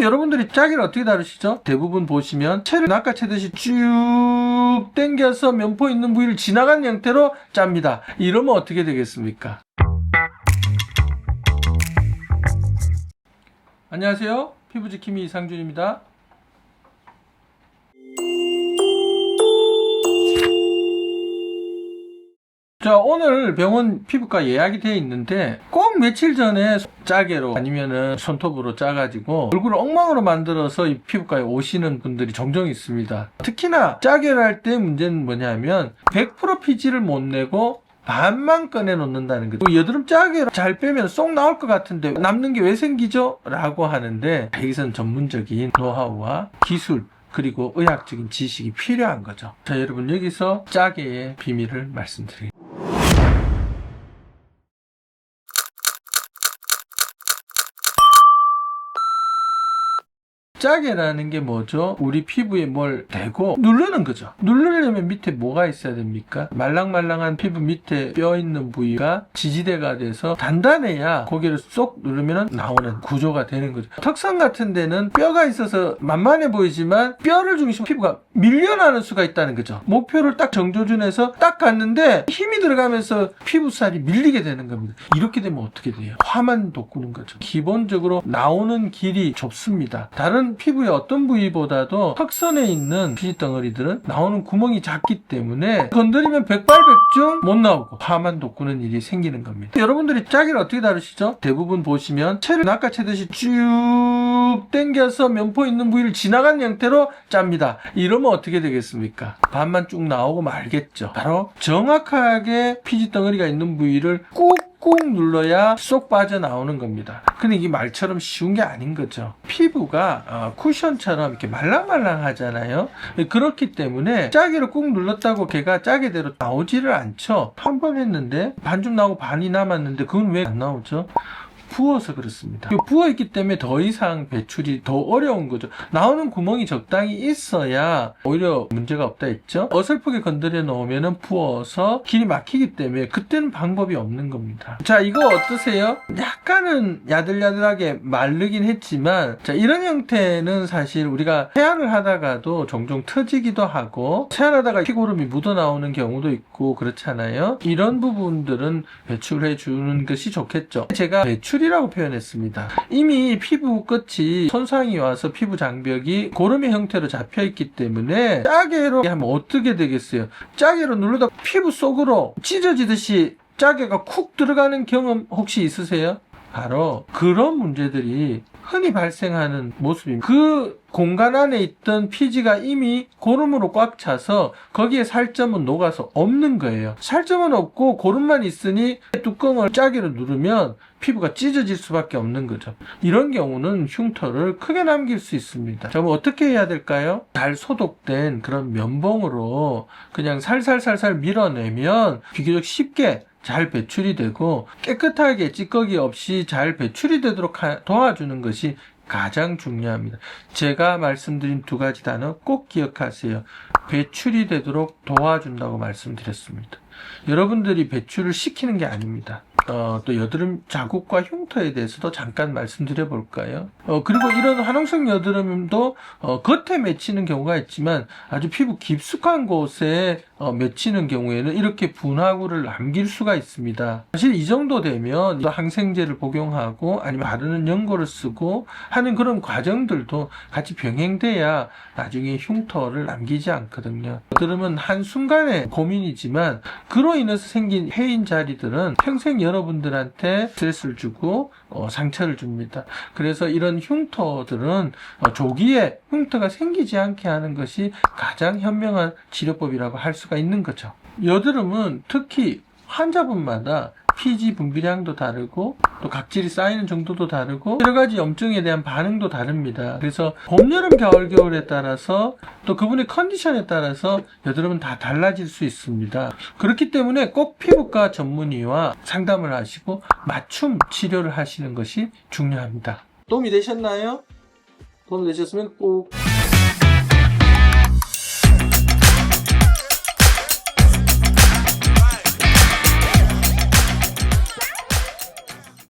여러분들이 짜기를 어떻게 다루시죠? 대부분 보시면 채를 낚아채듯이 쭉 당겨서 면포 있는 부위를 지나가는 형태로 짭니다. 이러면 어떻게 되겠습니까? 안녕하세요. 피부지킴이 이상준입니다. 자, 오늘 병원 피부과 예약이 되어 있는데 꼭 며칠 전에 짜개로 아니면은 손톱으로 짜가지고 얼굴을 엉망으로 만들어서 이 피부과에 오시는 분들이 종종 있습니다. 특히나 짜개를 할 때 문제는 뭐냐면 100% 피지를 못 내고 반만 꺼내 놓는다는 거죠. 여드름 짜개로 잘 빼면 쏙 나올 것 같은데 남는 게 왜 생기죠? 라고 하는데 여기서는 전문적인 노하우와 기술 그리고 의학적인 지식이 필요한 거죠. 자, 여러분 여기서 짜개의 비밀을 말씀드리겠습니다. 짜개라는 게 뭐죠? 우리 피부에 뭘 대고 누르는 거죠. 누르려면 밑에 뭐가 있어야 됩니까? 말랑말랑한 피부 밑에 뼈 있는 부위가 지지대가 돼서 단단해야 고개를 쏙 누르면 나오는 구조가 되는 거죠. 턱선 같은 데는 뼈가 있어서 만만해 보이지만 뼈를 중심으로 피부가 밀려나는 수가 있다는 거죠. 목표를 딱 정조준해서 딱 갔는데 힘이 들어가면서 피부살이 밀리게 되는 겁니다. 이렇게 되면 어떻게 돼요? 화만 돋구는 거죠. 기본적으로 나오는 길이 좁습니다. 다른 피부의 어떤 부위보다도 턱선에 있는 피지 덩어리들은 나오는 구멍이 작기 때문에 건드리면 백발백중 못 나오고 화만 돋구는 일이 생기는 겁니다. 여러분들이 짜기를 어떻게 다루시죠? 대부분 보시면 채를 낚아채듯이 쭉 당겨서 면포 있는 부위를 지나가는 형태로 짭니다. 이러면 어떻게 되겠습니까? 반만 쭉 나오고 말겠죠. 바로 정확하게 피지 덩어리가 있는 부위를 꾹꾹 눌러야 쏙 빠져나오는 겁니다. 근데 이게 말처럼 쉬운 게 아닌 거죠. 피부가 쿠션처럼 이렇게 말랑말랑하잖아요. 그렇기 때문에 짜개로 꾹 눌렀다고 걔가 짜개대로 나오지를 않죠. 한 번 했는데 반쯤 나오고 반이 남았는데 그건 왜 안 나오죠? 부어서 그렇습니다. 부어있기 때문에 더 이상 배출이 더 어려운 거죠. 나오는 구멍이 적당히 있어야 오히려 문제가 없다 했죠. 어설프게 건드려 놓으면 부어서 길이 막히기 때문에 그때는 방법이 없는 겁니다. 자, 이거 어떠세요? 약간은 야들야들하게 마르긴 했지만 자, 이런 형태는 사실 우리가 세안을 하다가도 종종 터지기도 하고 세안하다가 피고름이 묻어나오는 경우도 있고 그렇잖아요. 이런 부분들은 배출해 주는 것이 좋겠죠. 제가 배출이라고 표현했습니다. 이미 피부 끝이 손상이 와서 피부 장벽이 고름의 형태로 잡혀있기 때문에 짜개로 하면 어떻게 되겠어요? 짜개로 누르다 피부 속으로 찢어지듯이 짜개가 쿡 들어가는 경험 혹시 있으세요? 바로 그런 문제들이 흔히 발생하는 모습입니다. 그 공간 안에 있던 피지가 이미 고름으로 꽉 차서 거기에 살점은 녹아서 없는 거예요. 살점은 없고 고름만 있으니 뚜껑을 짜개로 누르면 피부가 찢어질 수밖에 없는 거죠. 이런 경우는 흉터를 크게 남길 수 있습니다. 자, 그럼 어떻게 해야 될까요? 잘 소독된 그런 면봉으로 그냥 살살살살 밀어내면 비교적 쉽게 잘 배출이 되고 깨끗하게 찌꺼기 없이 잘 배출이 되도록 도와주는 것이 가장 중요합니다. 제가 말씀드린 두 가지 단어 꼭 기억하세요. 배출이 되도록 도와준다고 말씀드렸습니다. 여러분들이 배출을 시키는 게 아닙니다. 또 여드름 자국과 흉터에 대해서도 잠깐 말씀드려 볼까요? 그리고 이런 화농성 여드름도 겉에 맺히는 경우가 있지만 아주 피부 깊숙한 곳에 맺히는 경우에는 이렇게 분화구를 남길 수가 있습니다. 사실 이 정도 되면 항생제를 복용하고 아니면 바르는 연고를 쓰고 하는 그런 과정들도 같이 병행돼야 나중에 흉터를 남기지 않거든요. 여드름은 한순간의 고민이지만 그로 인해서 생긴 해인 자리들은 평생 여러분들한테 스트레스를 주고 상처를 줍니다. 그래서 이런 흉터들은 조기에 흉터가 생기지 않게 하는 것이 가장 현명한 치료법이라고 할 수가 있는 거죠. 여드름은 특히 환자분마다 피지 분비량도 다르고 또 각질이 쌓이는 정도도 다르고 여러 가지 염증에 대한 반응도 다릅니다. 그래서 봄, 여름, 가을, 겨울에 따라서 또 그분의 컨디션에 따라서 여드름은 다 달라질 수 있습니다. 그렇기 때문에 꼭 피부과 전문의와 상담을 하시고 맞춤 치료를 하시는 것이 중요합니다. 도움이 되셨나요? 도움이 되셨으면 꼭